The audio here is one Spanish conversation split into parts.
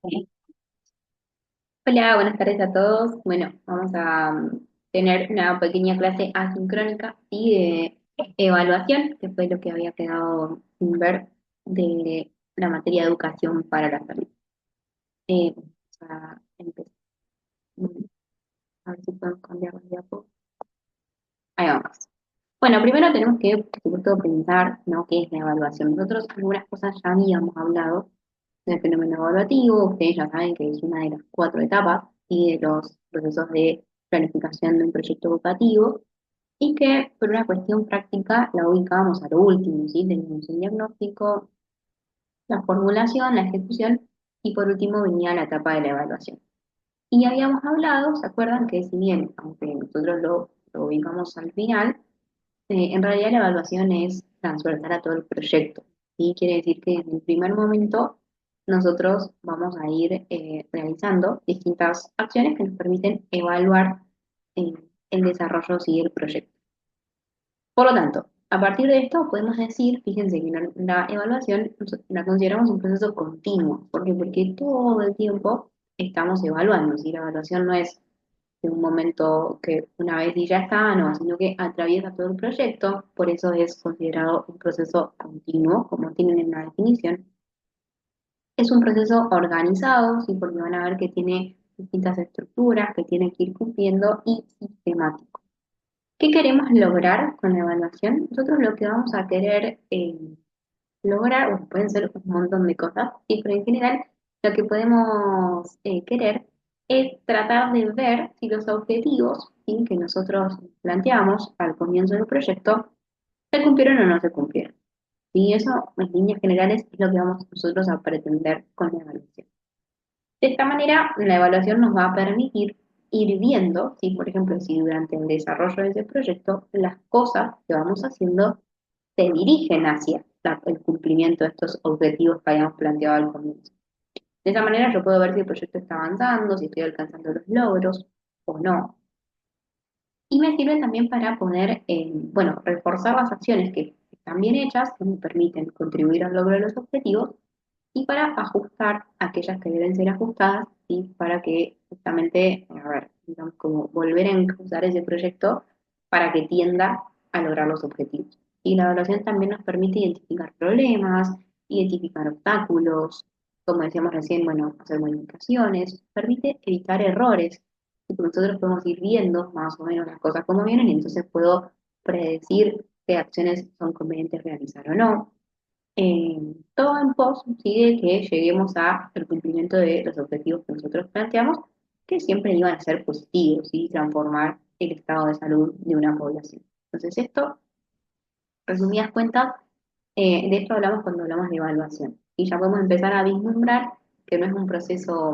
Sí. Hola, buenas tardes a todos. Bueno, vamos a tener una pequeña clase asincrónica y de evaluación, que fue lo que había quedado sin ver de la materia de educación para la salud. Vamos a empezar. A ver si podemos cambiar de diapo. Ahí vamos. Bueno, primero tenemos que, por supuesto, pensar, ¿no?, qué es la evaluación. Nosotros algunas cosas ya habíamos hablado del fenómeno evaluativo. Ustedes ya saben que es una de las cuatro etapas y de los procesos de planificación de un proyecto educativo, y que por una cuestión práctica la ubicábamos a lo último, ¿sí? Teníamos el diagnóstico, la formulación, la ejecución, y por último venía la etapa de la evaluación. Y habíamos hablado, ¿se acuerdan? Que si bien, aunque nosotros lo ubicamos al final, en realidad la evaluación es transversal a todo el proyecto, ¿sí? Quiere decir que en el primer momento nosotros vamos a ir realizando distintas acciones que nos permiten evaluar eh, el desarrollo, sí, del proyecto. Por lo tanto, a partir de esto podemos decir, fíjense que la evaluación la consideramos un proceso continuo. ¿Por qué? Porque todo el tiempo estamos evaluando, ¿sí? La evaluación no es de un momento que una vez y ya está, no, sino que atraviesa todo el proyecto. Por eso es considerado un proceso continuo, como tienen en la definición. Es un proceso organizado, sí, porque van a ver que tiene distintas estructuras que tiene que ir cumpliendo, y sistemático. ¿Qué queremos lograr con la evaluación? Nosotros lo que vamos a querer lograr, bueno, pueden ser un montón de cosas, sí, pero en general lo que podemos querer es tratar de ver si los objetivos, ¿sí?, que nosotros planteamos al comienzo del proyecto se cumplieron o no se cumplieron. Y eso, en líneas generales, es lo que vamos nosotros a pretender con la evaluación. De esta manera, la evaluación nos va a permitir ir viendo, ¿sí?, por ejemplo, si durante el desarrollo de ese proyecto las cosas que vamos haciendo se dirigen hacia el cumplimiento de estos objetivos que habíamos planteado al comienzo. De esa manera yo puedo ver si el proyecto está avanzando, si estoy alcanzando los logros o no. Y me sirve también para poder, bueno, reforzar las acciones que están bien hechas, que me permiten contribuir al logro de los objetivos, y para ajustar aquellas que deben ser ajustadas, y para que justamente, a ver, digamos, como volver a encauzar ese proyecto para que tienda a lograr los objetivos. Y la evaluación también nos permite identificar problemas, identificar obstáculos, como decíamos recién, bueno, hacer modificaciones, permite evitar errores, y nosotros podemos ir viendo más o menos las cosas como vienen, y entonces puedo predecir qué acciones son convenientes realizar o no. Todo en pos, sí, de que lleguemos al cumplimiento de los objetivos que nosotros planteamos, que siempre iban a ser positivos y transformar el estado de salud de una población. Entonces, esto, resumidas cuentas, de esto hablamos cuando hablamos de evaluación. Y ya podemos empezar a vislumbrar que no es un proceso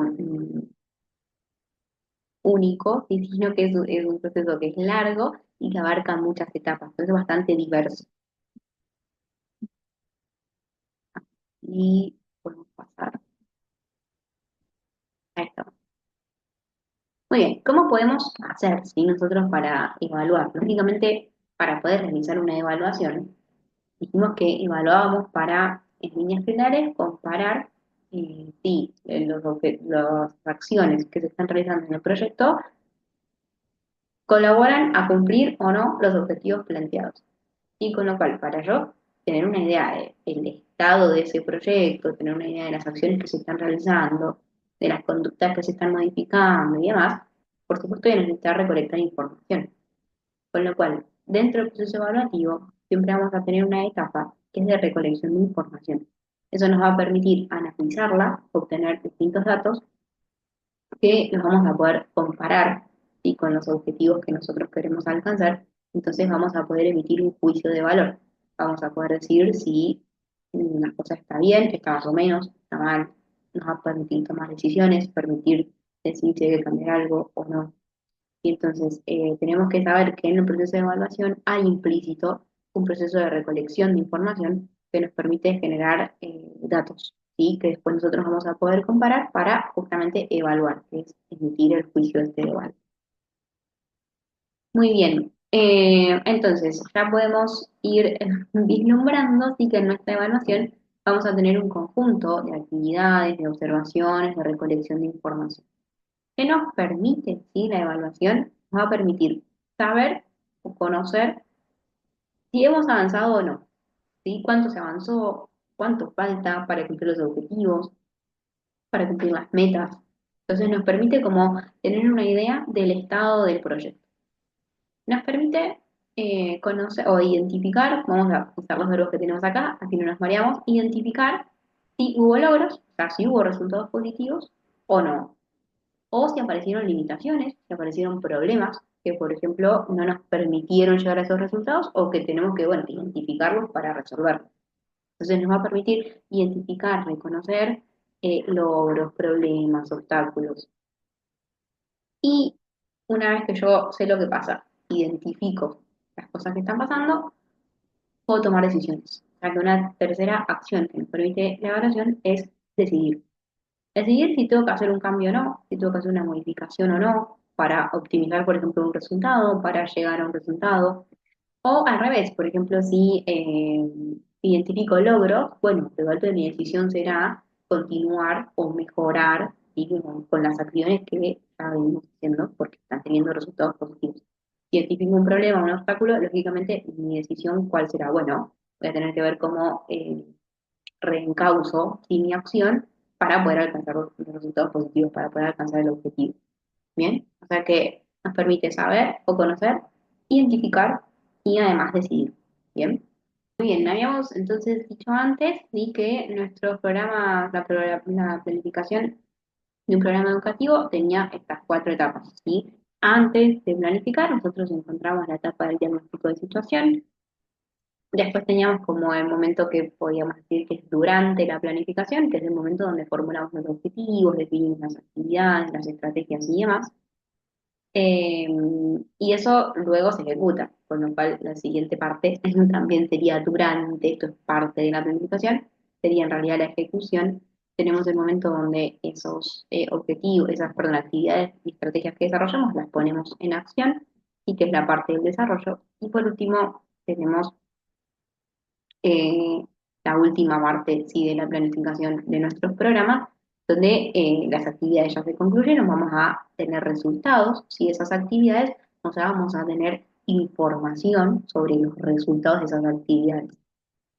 único, sí, sino que es un proceso que es largo y que abarca muchas etapas. Entonces, es bastante diverso. Y podemos pasar a esto. Muy bien, ¿cómo podemos hacer, sí, nosotros para evaluar? Lógicamente, para poder realizar una evaluación, dijimos que evaluábamos para, en líneas generales, comparar si las acciones que se están realizando en el proyecto colaboran a cumplir o no los objetivos planteados. Y con lo cual, para yo tener una idea del estado de ese proyecto, tener una idea de las acciones que se están realizando, de las conductas que se están modificando y demás, por supuesto voy a necesitar recolectar información. Con lo cual, dentro del proceso evaluativo, siempre vamos a tener una etapa que es de recolección de información. Eso nos va a permitir analizarla, obtener distintos datos que los vamos a poder comparar, ¿sí?, con los objetivos que nosotros queremos alcanzar. Entonces vamos a poder emitir un juicio de valor. Vamos a poder decir si una cosa está bien, está más o menos, está mal. Nos va a permitir tomar decisiones, permitir decir si hay que cambiar algo o no. Y entonces tenemos que saber que en el proceso de evaluación hay implícito un proceso de recolección de información que nos permite generar datos, ¿sí?, que después nosotros vamos a poder comparar para justamente evaluar, que es emitir el juicio este de valor. Muy bien, entonces ya podemos ir vislumbrando, sí, que en nuestra evaluación vamos a tener un conjunto de actividades, de observaciones, de recolección de información. ¿Qué nos permite, sí, la evaluación? Nos va a permitir saber o conocer si hemos avanzado o no, ¿sí? ¿Cuánto se avanzó? ¿Cuánto falta para cumplir los objetivos, para cumplir las metas? Entonces nos permite como tener una idea del estado del proyecto. Nos permite conocer o identificar, vamos a usar los verbos que tenemos acá, así no nos mareamos, identificar si hubo logros, o sea, si hubo resultados positivos o no, o si aparecieron limitaciones, si aparecieron problemas que, por ejemplo, no nos permitieron llegar a esos resultados o que tenemos que, bueno, identificarlos para resolverlos. Entonces nos va a permitir identificar, reconocer logros, problemas, obstáculos. Y una vez que yo sé lo que pasa, identifico las cosas que están pasando, puedo tomar decisiones. O sea que una tercera acción que nos permite la evaluación es decidir. Decidir si tengo que hacer un cambio o no, si tengo que hacer una modificación o no, para optimizar, por ejemplo, un resultado, para llegar a un resultado. O al revés, por ejemplo, si identifico logros, bueno, de golpe mi decisión será continuar o mejorar, ¿sí? Con las acciones que ya venimos haciendo porque están teniendo resultados positivos. Si identifico un problema, un obstáculo, lógicamente mi decisión, ¿cuál será? Bueno, voy a tener que ver cómo reencauzo, ¿sí? Mi acción para poder alcanzar los resultados positivos, para poder alcanzar el objetivo. Bien, o sea que nos permite saber o conocer, identificar y además decidir. Bien, muy bien, habíamos entonces dicho antes di que nuestros programas, la planificación de un programa educativo tenía estas cuatro etapas, ¿sí? Antes de planificar, nosotros encontramos la etapa del diagnóstico de situación. Después teníamos como el momento que podíamos decir que es durante la planificación, que es el momento donde formulamos los objetivos, definimos las actividades, las estrategias y demás. Eh, y eso luego se ejecuta, con lo cual la siguiente parte también sería durante, esto es parte de la planificación, sería en realidad la ejecución. Tenemos el momento donde esos objetivos, esas, perdón, actividades y estrategias que desarrollamos las ponemos en acción y que es la parte del desarrollo. Y por último, tenemos eh, la última parte, sí, de la planificación de nuestros programas, donde las actividades ya se concluyeron, vamos a tener resultados, si esas actividades, o sea, vamos a tener información sobre los resultados de esas actividades.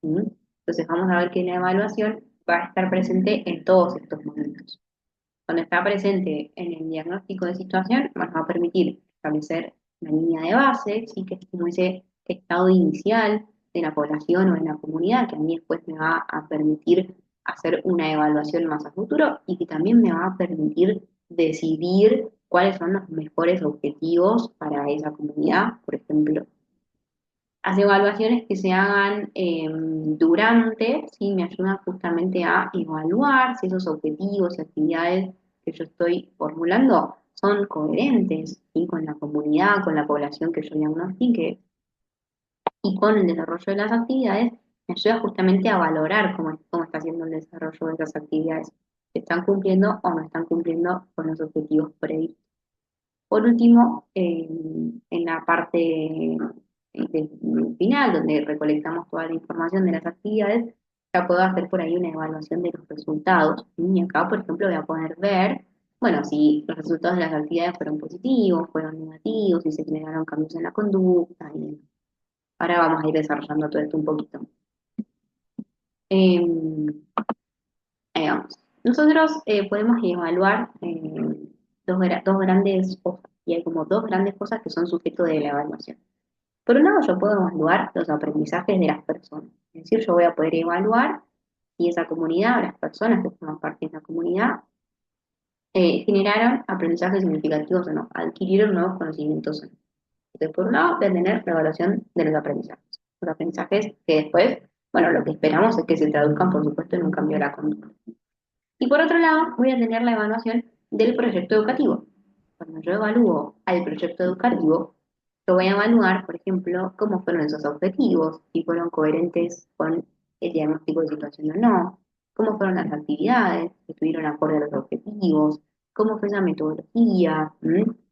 ¿Sí? Entonces vamos a ver que la evaluación va a estar presente en todos estos momentos. Cuando está presente en el diagnóstico de situación, nos va a permitir establecer una línea de base, ¿sí? Que es como ese estado inicial de la población o de la comunidad, que a mí después me va a permitir hacer una evaluación más a futuro y que también me va a permitir decidir cuáles son los mejores objetivos para esa comunidad, por ejemplo. Las evaluaciones que se hagan durante, ¿sí? Me ayudan justamente a evaluar si esos objetivos y actividades que yo estoy formulando son coherentes, ¿sí? Con la comunidad, con la población que yo diagnostique y con el desarrollo de las actividades, me ayuda justamente a valorar cómo está haciendo el desarrollo de esas actividades, si están cumpliendo o no están cumpliendo con los objetivos previstos. Por último, en la parte final, donde recolectamos toda la información de las actividades, ya puedo hacer por ahí una evaluación de los resultados. Y acá, por ejemplo, voy a poder ver, bueno, si los resultados de las actividades fueron positivos, fueron negativos, si se generaron cambios en la conducta. Y ahora vamos a ir desarrollando todo esto un poquito. Em, Ahí vamos. Nosotros podemos evaluar dos grandes cosas, y hay como dos grandes cosas que son sujeto de la evaluación. Por un lado, yo puedo evaluar los aprendizajes de las personas. Es decir, yo voy a poder evaluar si esa comunidad o las personas que forman parte de esa comunidad generaron aprendizajes significativos o no, adquirieron nuevos conocimientos o no. Entonces, por un lado, voy a tener la evaluación de los aprendizajes. Los aprendizajes que después, bueno, lo que esperamos es que se traduzcan, por supuesto, en un cambio de la conducta. Y por otro lado, voy a tener la evaluación del proyecto educativo. Cuando yo evalúo al proyecto educativo, yo voy a evaluar, por ejemplo, cómo fueron esos objetivos, si fueron coherentes con el diagnóstico de situación o no, cómo fueron las actividades, si estuvieron acorde a los objetivos, cómo fue esa metodología,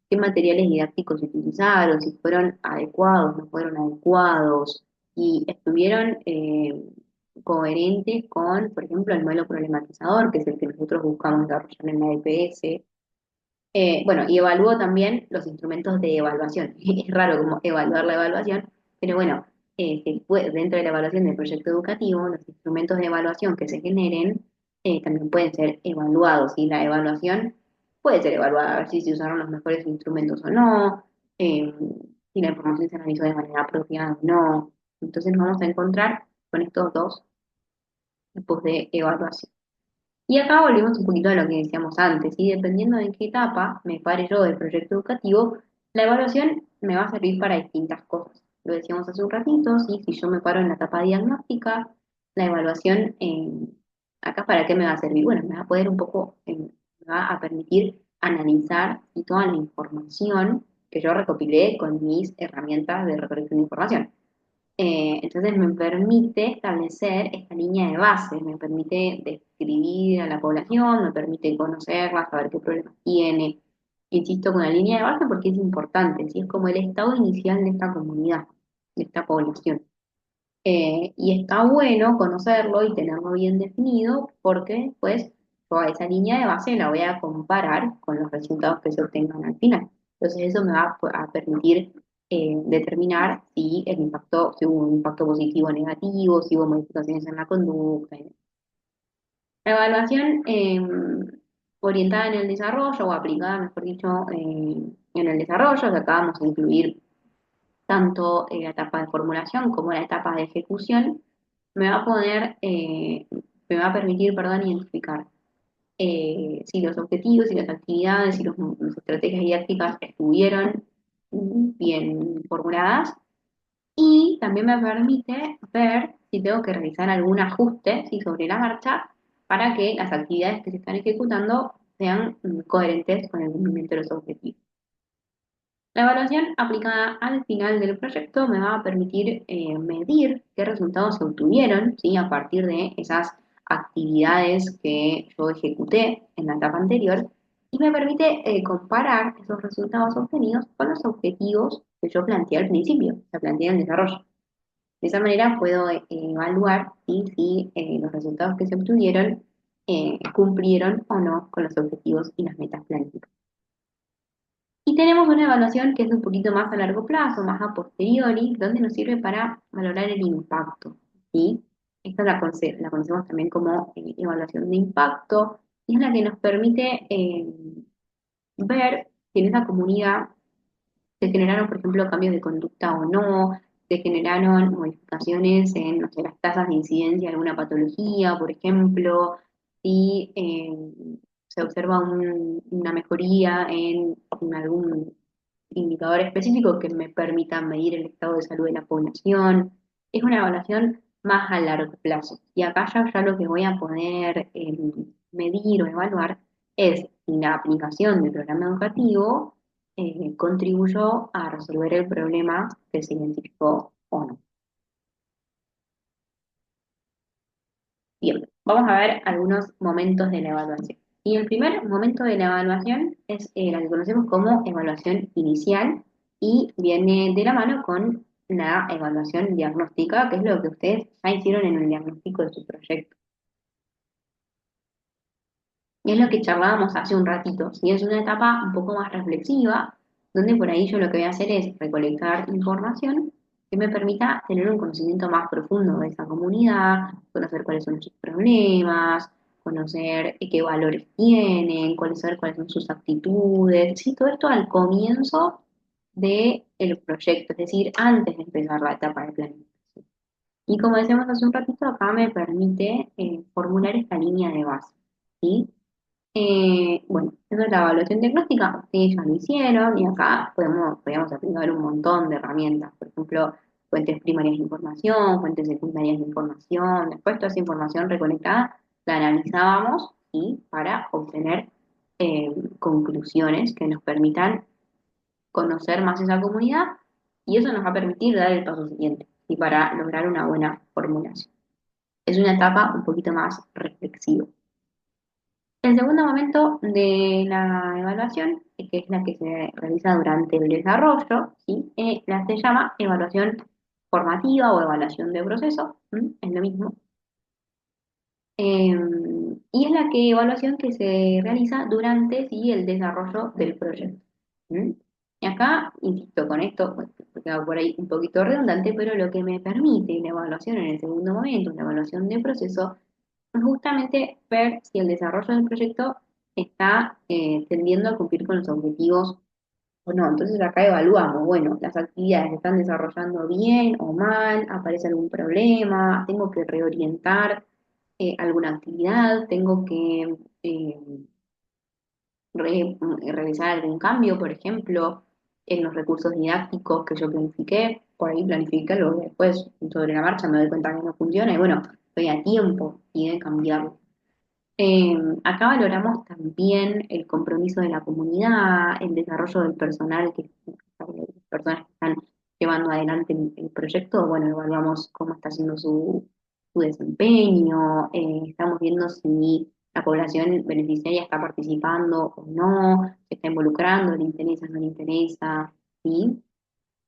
qué materiales didácticos se utilizaron, si fueron adecuados, no fueron adecuados, y estuvieron coherentes con, por ejemplo, el modelo problematizador, que es el que nosotros buscamos desarrollar en la EPS. Bueno, y evalúo también los instrumentos de evaluación. Es raro como evaluar la evaluación, pero bueno, dentro de la evaluación del proyecto educativo, los instrumentos de evaluación que se generen también pueden ser evaluados. Y la evaluación puede ser evaluada, a ver si se usaron los mejores instrumentos o no, eh, si la información se analizó de manera apropiada o no. Entonces nos vamos a encontrar con estos dos tipos de evaluación. Y acá volvemos un poquito a lo que decíamos antes, y dependiendo de en qué etapa me pare yo del proyecto educativo, la evaluación me va a servir para distintas cosas. Lo decíamos hace un ratito, ¿sí? Si yo me paro en la etapa diagnóstica, la evaluación, acá para qué me va a servir. Bueno, me va a poder un poco, me va a permitir analizar y toda la información que yo recopilé con mis herramientas de recolección de información. Entonces me permite establecer esta línea de base, me permite describir a la población, me permite conocerla, saber qué problemas tiene. Insisto con la línea de base porque es importante, ¿sí? Es como el estado inicial de esta comunidad, de esta población. Y está bueno conocerlo y tenerlo bien definido porque después yo a esa línea de base la voy a comparar con los resultados que se obtengan al final. Entonces eso me va a permitir determinar si el impacto, si hubo un impacto positivo o negativo, si hubo modificaciones en la conducta. La evaluación orientada en el desarrollo o aplicada, mejor dicho, en el desarrollo, que acá vamos a incluir tanto la etapa de formulación como la etapa de ejecución, me va a poner, me va a permitir, perdón, identificar si los objetivos, si las actividades, si las estrategias didácticas estuvieron bien formuladas y también me permite ver si tengo que realizar algún ajuste, si sobre la marcha, para que las actividades que se están ejecutando sean coherentes con el cumplimiento de los objetivos. La evaluación aplicada al final del proyecto me va a permitir medir qué resultados se obtuvieron, ¿sí? A partir de esas actividades que yo ejecuté en la etapa anterior y me permite comparar esos resultados obtenidos con los objetivos que yo planteé al principio, que planteé en el desarrollo. De esa manera puedo evaluar, ¿sí? Si los resultados que se obtuvieron cumplieron o no con los objetivos y las metas planificadas. Y tenemos una evaluación que es un poquito más a largo plazo, más a posteriori, donde nos sirve para valorar el impacto, ¿sí? Esta la conocemos también como evaluación de impacto, y es la que nos permite ver si en esa comunidad se generaron, por ejemplo, cambios de conducta o no, se generaron modificaciones en, no sé, las tasas de incidencia de alguna patología, por ejemplo, si se observa una mejoría en algún indicador específico que me permita medir el estado de salud de la población. Es una evaluación más a largo plazo. Y acá ya lo que voy a poder medir o evaluar es si la aplicación del programa educativo contribuyó a resolver el problema que se identificó o no. Bien, vamos a ver algunos momentos de la evaluación. Y el primer momento de la evaluación es la que conocemos como evaluación inicial y viene de la mano con la evaluación diagnóstica, que es lo que ustedes ya hicieron en el diagnóstico de su proyecto. Y es lo que charlábamos hace un ratito, y es una etapa un poco más reflexiva, donde por ahí yo lo que voy a hacer es recolectar información que me permita tener un conocimiento más profundo de esa comunidad, conocer cuáles son sus problemas, conocer qué valores tienen, conocer cuáles son sus actitudes, ¿sí? Todo esto al comienzo del proyecto, es decir, antes de empezar la etapa de planificación. Y como decíamos hace un ratito, acá me permite formular esta línea de base, ¿sí? Bueno, esa es la evaluación diagnóstica, ustedes ya lo hicieron y acá podemos aplicar un montón de herramientas, por ejemplo, fuentes primarias de información, fuentes secundarias de información, después toda esa información recolectada la analizábamos y para obtener conclusiones que nos permitan conocer más esa comunidad y eso nos va a permitir dar el paso siguiente y para lograr una buena formulación. Es una etapa un poquito más reflexiva. El segundo momento de la evaluación, que es la que se realiza durante el desarrollo, ¿sí? La se llama evaluación formativa o evaluación de proceso, es lo mismo. Eh, y es la evaluación que se realiza durante sí, el desarrollo del proyecto. ¿Mm? Y acá, insisto, con esto, bueno, queda por ahí un poquito redundante, pero lo que me permite la evaluación en el segundo momento, la evaluación de proceso, es justamente ver si el desarrollo del proyecto está tendiendo a cumplir con los objetivos o no. Entonces acá evaluamos, bueno, las actividades se están desarrollando bien o mal, aparece algún problema, tengo que reorientar alguna actividad, tengo que realizar algún cambio, por ejemplo, en los recursos didácticos que yo planifiqué, por ahí planifiqué lo que después sobre la marcha me doy cuenta que no funciona y bueno, estoy a tiempo y de cambiarlo. Acá valoramos también el compromiso de la comunidad, el desarrollo del personal, las personas que están llevando adelante el proyecto, bueno, evaluamos cómo está haciendo su desempeño, estamos viendo si la población beneficiaria está participando o no, se está involucrando, le interesa, no le interesa, ¿sí?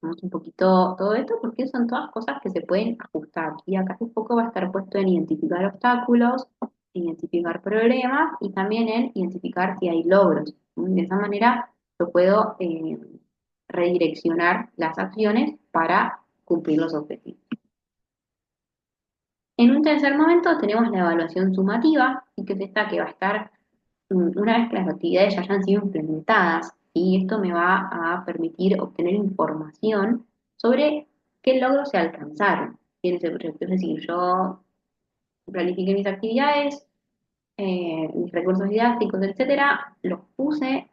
Vamos un poquito todo esto porque son todas cosas que se pueden ajustar. Y acá un poco va a estar puesto en identificar obstáculos, identificar problemas y también en identificar si hay logros. De esa manera yo puedo redireccionar las acciones para cumplir los objetivos. En un tercer momento tenemos la evaluación sumativa, y que es esta que va a estar una vez que las actividades ya hayan sido implementadas, y esto me va a permitir obtener información sobre qué logros se alcanzaron en ese proyecto. Es decir, yo planifiqué mis actividades, mis recursos didácticos, etcétera, los puse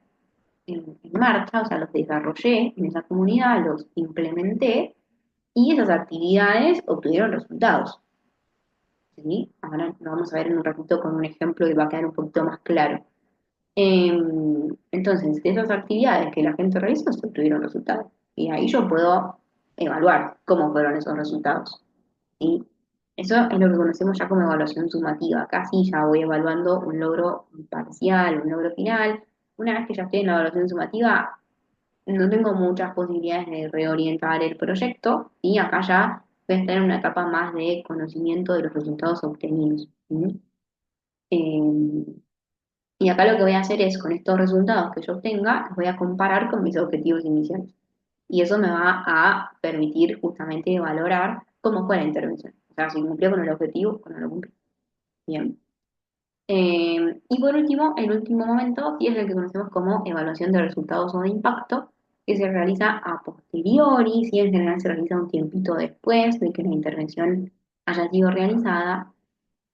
en marcha, o sea, los desarrollé en esa comunidad, los implementé, y esas actividades obtuvieron resultados. ¿Sí? Ahora lo vamos a ver en un ratito con un ejemplo que va a quedar un poquito más claro. Entonces, de esas actividades que la gente realizó, se obtuvieron resultados. Y ahí yo puedo evaluar cómo fueron esos resultados. ¿Sí? Eso es lo que conocemos ya como evaluación sumativa. Acá sí ya voy evaluando un logro parcial, un logro final. Una vez que ya estoy en la evaluación sumativa, no tengo muchas posibilidades de reorientar el proyecto y acá ya voy a estar en una etapa más de conocimiento de los resultados obtenidos. ¿Sí? Eh, y acá lo que voy a hacer es, con estos resultados que yo obtenga, los voy a comparar con mis objetivos iniciales. Y eso me va a permitir justamente valorar cómo fue la intervención. O sea, si cumplió con el objetivo o no lo cumplió. Bien. Y por último, el último momento, sí es el que conocemos como evaluación de resultados o de impacto, que se realiza a posteriori, sí en general se realiza un tiempito después de que la intervención haya sido realizada,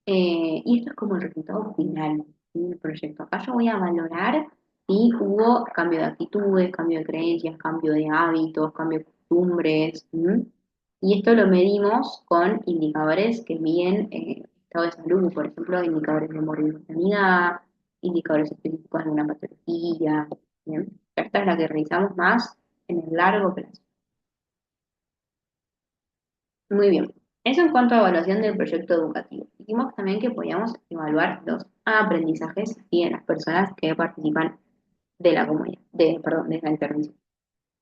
y esto es como el resultado final del proyecto. Acá yo voy a valorar si hubo cambio de actitudes, cambio de creencias, cambio de hábitos, cambio de costumbres. ¿M? Y esto lo medimos con indicadores que miden estado de salud, por ejemplo, indicadores de morbilidad, indicadores específicos de una patología. ¿Bien? Esta es la que realizamos más en el largo plazo. Muy bien. Eso en cuanto a evaluación del proyecto educativo. Dijimos también que podíamos evaluar los aprendizajes y en las personas que participan de la comunidad, perdón, de la intervención.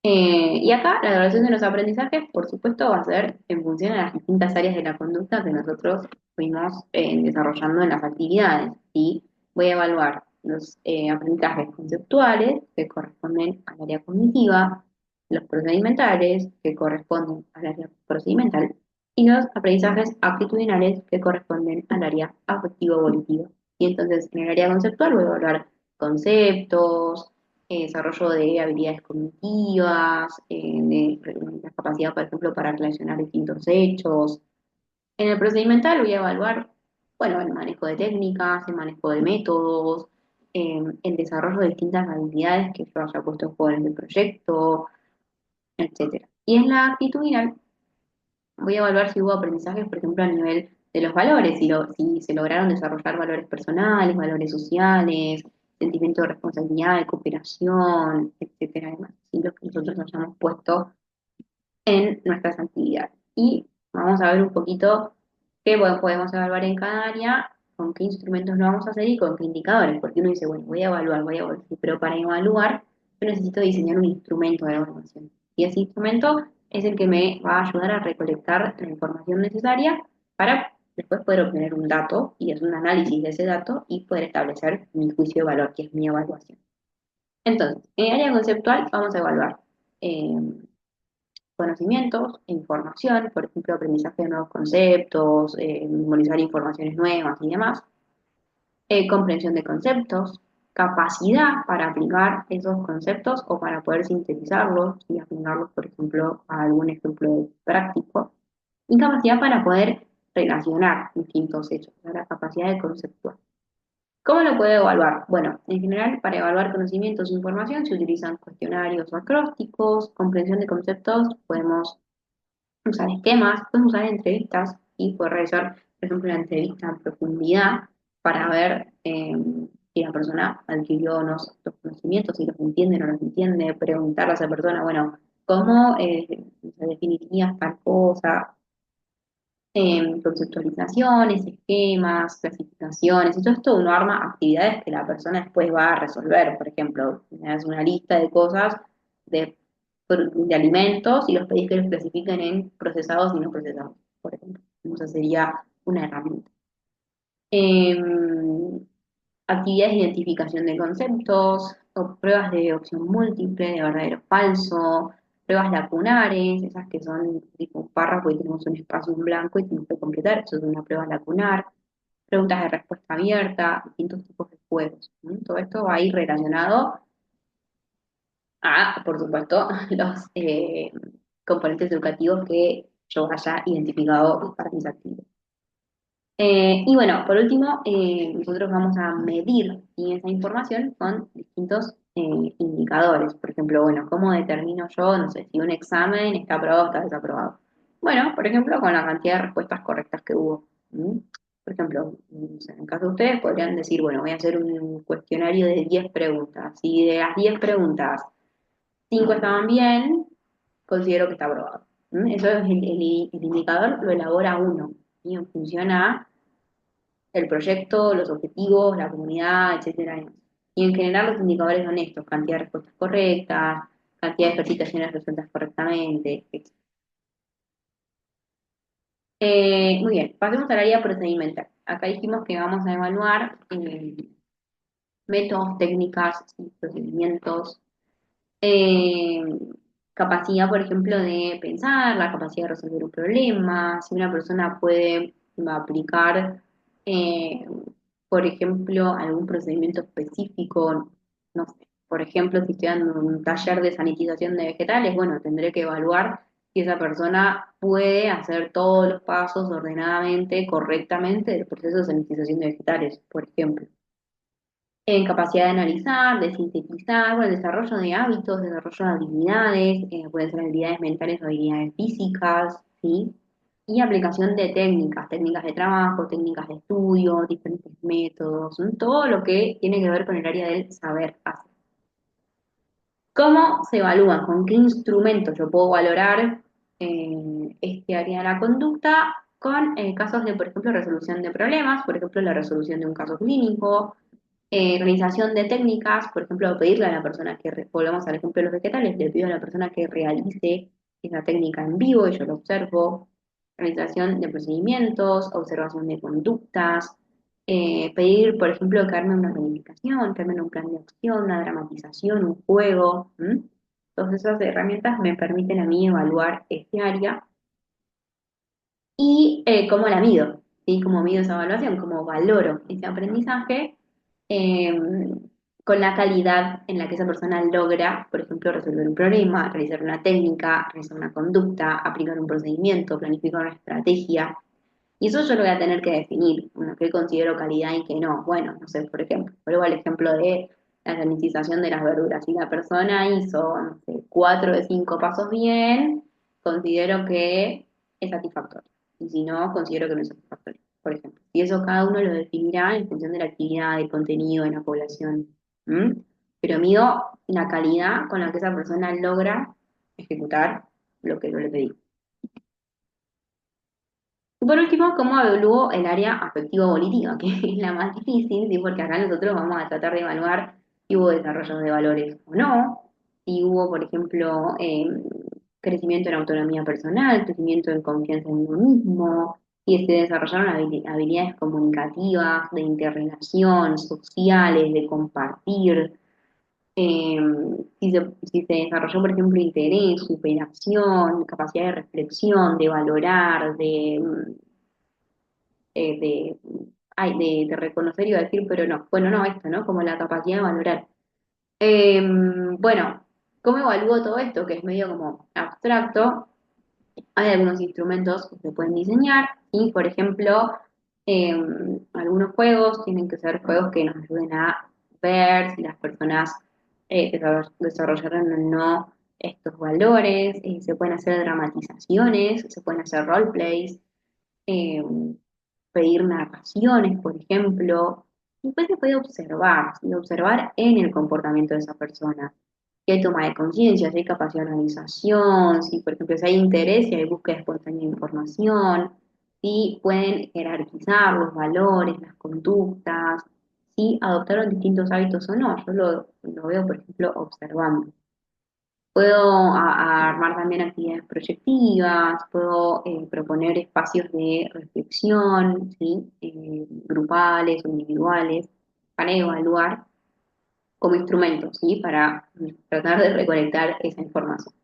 Y acá la evaluación de los aprendizajes, por supuesto, va a ser en función a las distintas áreas de la conducta que nosotros fuimos desarrollando en las actividades. ¿Sí? Voy a evaluar los aprendizajes conceptuales que corresponden al área cognitiva, los procedimentales que corresponden al área procedimental y los aprendizajes actitudinales que corresponden al área afectivo-volitivo. Y entonces en el área conceptual voy a evaluar conceptos, desarrollo de habilidades cognitivas, de la capacidad, por ejemplo, para relacionar distintos hechos. En el procedimental voy a evaluar, bueno, el manejo de técnicas, el manejo de métodos, el desarrollo de distintas habilidades que yo haya puesto en juego en el proyecto, etcétera. Y en la actitudinal voy a evaluar si hubo aprendizajes, por ejemplo, a nivel de los valores, si se lograron desarrollar valores personales, valores sociales, sentimiento de responsabilidad, de cooperación, etcétera, además, y los que nosotros hayamos puesto en nuestras actividades. Y vamos a ver un poquito qué podemos evaluar en cada área, con qué instrumentos lo vamos a hacer y con qué indicadores, porque uno dice, bueno, voy a evaluar, pero para evaluar yo necesito diseñar un instrumento de evaluación. Y ese instrumento es el que me va a ayudar a recolectar la información necesaria para después poder obtener un dato y hacer un análisis de ese dato y poder establecer mi juicio de valor, que es mi evaluación. Entonces, en el área conceptual vamos a evaluar eh, conocimientos e información, por ejemplo, aprendizaje de nuevos conceptos, memorizar informaciones nuevas y demás, comprensión de conceptos, capacidad para aplicar esos conceptos o para poder sintetizarlos y aplicarlos, por ejemplo, a algún ejemplo práctico, y capacidad para poder relacionar distintos hechos, la capacidad de conceptual. ¿Cómo lo puedo evaluar? Bueno, en general, para evaluar conocimientos e información se utilizan cuestionarios o acrósticos, comprensión de conceptos, podemos usar esquemas, podemos usar entrevistas y poder realizar, por ejemplo, una entrevista en profundidad para ver si la persona adquirió los conocimientos, si los entiende o no los entiende, preguntarle a esa persona, bueno, ¿cómo se definiría tal cosa? Conceptualizaciones, esquemas, clasificaciones, y todo esto uno arma actividades que la persona después va a resolver. Por ejemplo, es una lista de cosas de, de alimentos y los pedís que los clasifiquen en procesados y no procesados, por ejemplo. Esa sería una herramienta. Em, Actividades de identificación de conceptos, o pruebas de opción múltiple, de verdadero o falso, pruebas lacunares, esas que son tipo un párrafo y tenemos un espacio en blanco y tenemos que completar, eso es una prueba lacunar, preguntas de respuesta abierta, distintos tipos de juegos. Todo esto va a ir relacionado a, por supuesto, los componentes educativos que yo haya identificado para mis actividades. Y bueno, por último, nosotros vamos a medir ¿sí? esa información con distintos indicadores. Por ejemplo, bueno, ¿cómo determino yo, no sé, si un examen está aprobado o está desaprobado? Bueno, por ejemplo, con la cantidad de respuestas correctas que hubo. ¿Mm? Por ejemplo, no sé, en el caso de ustedes podrían decir, bueno, voy a hacer un cuestionario de 10 preguntas. Si de las 10 preguntas 5 estaban bien, considero que está aprobado. Eso es el indicador, lo elabora uno. Y en función a el proyecto, los objetivos, la comunidad, etcétera. Y en general los indicadores son estos, cantidad de respuestas correctas, cantidad de ejercitaciones resueltas correctamente, etc. Muy bien, pasemos al área procedimental. Acá dijimos que vamos a evaluar métodos, técnicas y procedimientos, eh, capacidad, por ejemplo, de pensar, la capacidad de resolver un problema, si una persona puede aplicar, eh, por ejemplo, algún procedimiento específico, no sé, por ejemplo, si estoy dando un taller de sanitización de vegetales, bueno, tendré que evaluar si esa persona puede hacer todos los pasos ordenadamente, correctamente del proceso de sanitización de vegetales, por ejemplo en capacidad de analizar, de sintetizar, bueno, el desarrollo de hábitos, desarrollo de habilidades, pueden ser habilidades mentales o habilidades físicas, ¿sí? Y aplicación de técnicas, técnicas de trabajo, técnicas de estudio, diferentes métodos, ¿no? Todo lo que tiene que ver con el área del saber hacer. ¿Cómo se evalúan? ¿Con qué instrumentos yo puedo valorar este área de la conducta? Con casos de, por ejemplo, resolución de problemas, por ejemplo, la resolución de un caso clínico, realización de técnicas, por ejemplo, pedirle a la persona que, volvamos al ejemplo de los vegetales, le pido a la persona que realice esa técnica en vivo y yo lo observo, realización de procedimientos, observación de conductas, pedir, por ejemplo, que arme una planificación, que armen un plan de acción, una dramatización, un juego. ¿M? Todas esas herramientas me permiten a mí evaluar este área y cómo la mido, ¿sí? Cómo mido esa evaluación, cómo valoro ese aprendizaje eh, con la calidad en la que esa persona logra, por ejemplo, resolver un problema, realizar una técnica, realizar una conducta, aplicar un procedimiento, planificar una estrategia. Y eso yo lo voy a tener que definir, bueno, qué considero calidad y qué no. Bueno, no sé, por ejemplo, vuelvo al ejemplo de la sanitización de las verduras. Si la persona hizo, no sé, 4 de 5 pasos bien, considero que es satisfactorio. Y si no, considero que no es satisfactorio, por ejemplo. Y eso cada uno lo definirá en función de la actividad, del contenido, de la población. ¿M? Pero mido la calidad con la que esa persona logra ejecutar lo que yo le pedí. Y por último, ¿cómo evalúo el área afectivo-volitiva? Que es la más difícil, ¿sí? Porque acá nosotros vamos a tratar de evaluar si hubo desarrollo de valores o no, si hubo, por ejemplo, crecimiento en autonomía personal, crecimiento en confianza en uno mismo, y se desarrollaron habilidades comunicativas, de interrelación, sociales, de compartir. Eh, si se desarrolló, por ejemplo, interés, superación, capacidad de reflexión, de valorar, de, de reconocer, iba a decir, pero no, bueno, no, esto, ¿no? Como la capacidad de valorar. Bueno, ¿cómo evalúo todo esto? Que es medio como abstracto. Hay algunos instrumentos que se pueden diseñar y, por ejemplo, algunos juegos tienen que ser juegos que nos ayuden a ver si las personas desarrollaron o no estos valores. Se pueden hacer dramatizaciones, se pueden hacer roleplays, eh, pedir narraciones, por ejemplo. Y después se puede observar, ¿sí? Observar en el comportamiento de esa persona. Si hay toma de conciencia, si hay capacidad de organización, si por ejemplo si hay interés, si hay búsqueda espontánea de información, si pueden jerarquizar los valores, las conductas, si adoptaron distintos hábitos o no. Yo lo veo, por ejemplo, observando. Puedo armar también actividades proyectivas, puedo proponer espacios de reflexión, ¿sí? Grupales o individuales, para evaluar como instrumento, ¿sí? Para tratar de recolectar esa información.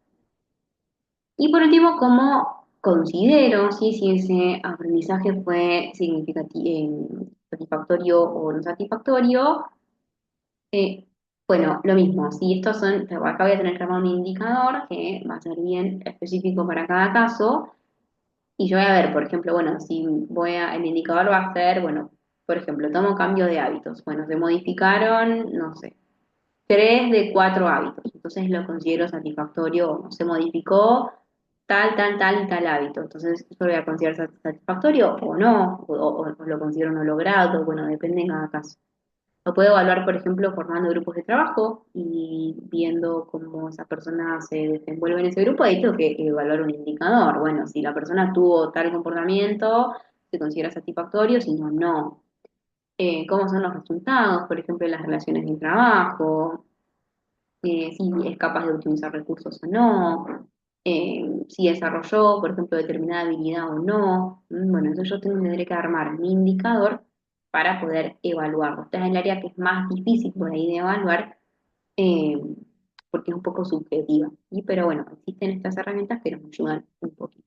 Y por último, ¿cómo considero, ¿sí? Si ese aprendizaje fue significativo, satisfactorio o no satisfactorio? Eh, bueno, lo mismo, si estos son, acá voy a tener que armar un indicador que va a ser bien específico para cada caso, y yo voy a ver, por ejemplo, bueno, si el indicador va a ser, bueno, por ejemplo, tomo cambio de hábitos, bueno, se modificaron, no sé, 3 de 4 hábitos, entonces lo considero satisfactorio, o no se modificó tal, tal, tal y tal hábito, entonces yo lo voy a considerar satisfactorio o no, o lo considero no logrado, bueno, depende en cada caso. Lo puedo evaluar, por ejemplo, formando grupos de trabajo y viendo cómo esa persona se desenvuelve en ese grupo. Ahí tengo que evaluar un indicador. Bueno, si la persona tuvo tal comportamiento, se considera satisfactorio, si no, no. ¿Cómo son los resultados? Por ejemplo, en las relaciones de trabajo, si es capaz de optimizar recursos o no, si desarrolló, por ejemplo, determinada habilidad o no. Bueno, entonces yo tendré que armar mi indicador para poder evaluarlo. Esta es el área que es más difícil por ahí de evaluar, eh, porque es un poco subjetiva. Pero bueno, existen estas herramientas que nos ayudan un poquito.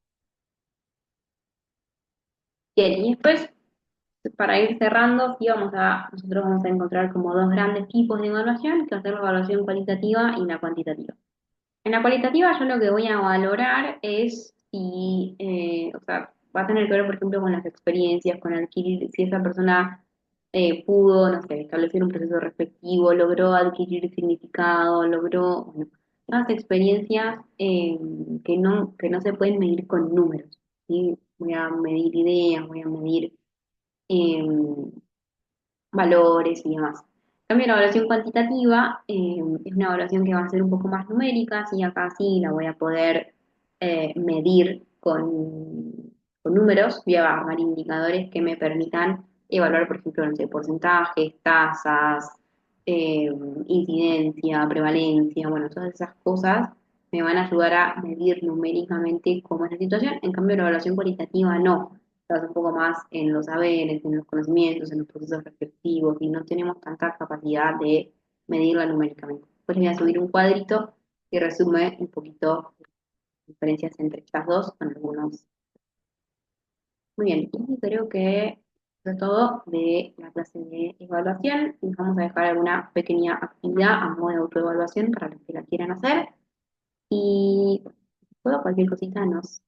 Bien, y después, para ir cerrando, sí nosotros vamos a encontrar como dos grandes tipos de evaluación, que va a ser la evaluación cualitativa y la cuantitativa. En la cualitativa yo lo que voy a valorar es si, o sea, va a tener que ver, por ejemplo, con las experiencias, con adquirir, si esa persona pudo, no sé, establecer un proceso respectivo, logró adquirir significado, logró, bueno, las experiencias que no se pueden medir con números, ¿sí? Voy a medir ideas, voy a medir eh, valores y demás. En cambio, la evaluación cuantitativa es una evaluación que va a ser un poco más numérica, sí, acá sí la voy a poder medir con números, voy a armar indicadores que me permitan evaluar, por ejemplo, no sé, porcentajes, tasas, eh, incidencia, prevalencia, bueno, todas esas cosas me van a ayudar a medir numéricamente cómo es la situación. En cambio, la evaluación cualitativa no, estás un poco más en los saberes, en los conocimientos, en los procesos reflexivos y no tenemos tanta capacidad de medirla numéricamente. Pues voy a subir un cuadrito que resume un poquito las diferencias entre estas dos con algunos. Muy bien, y creo que eso es todo de la clase de evaluación. Y vamos a dejar alguna pequeña actividad a modo de autoevaluación para los que la quieran hacer. Y bueno, si puedo, cualquier cosita nos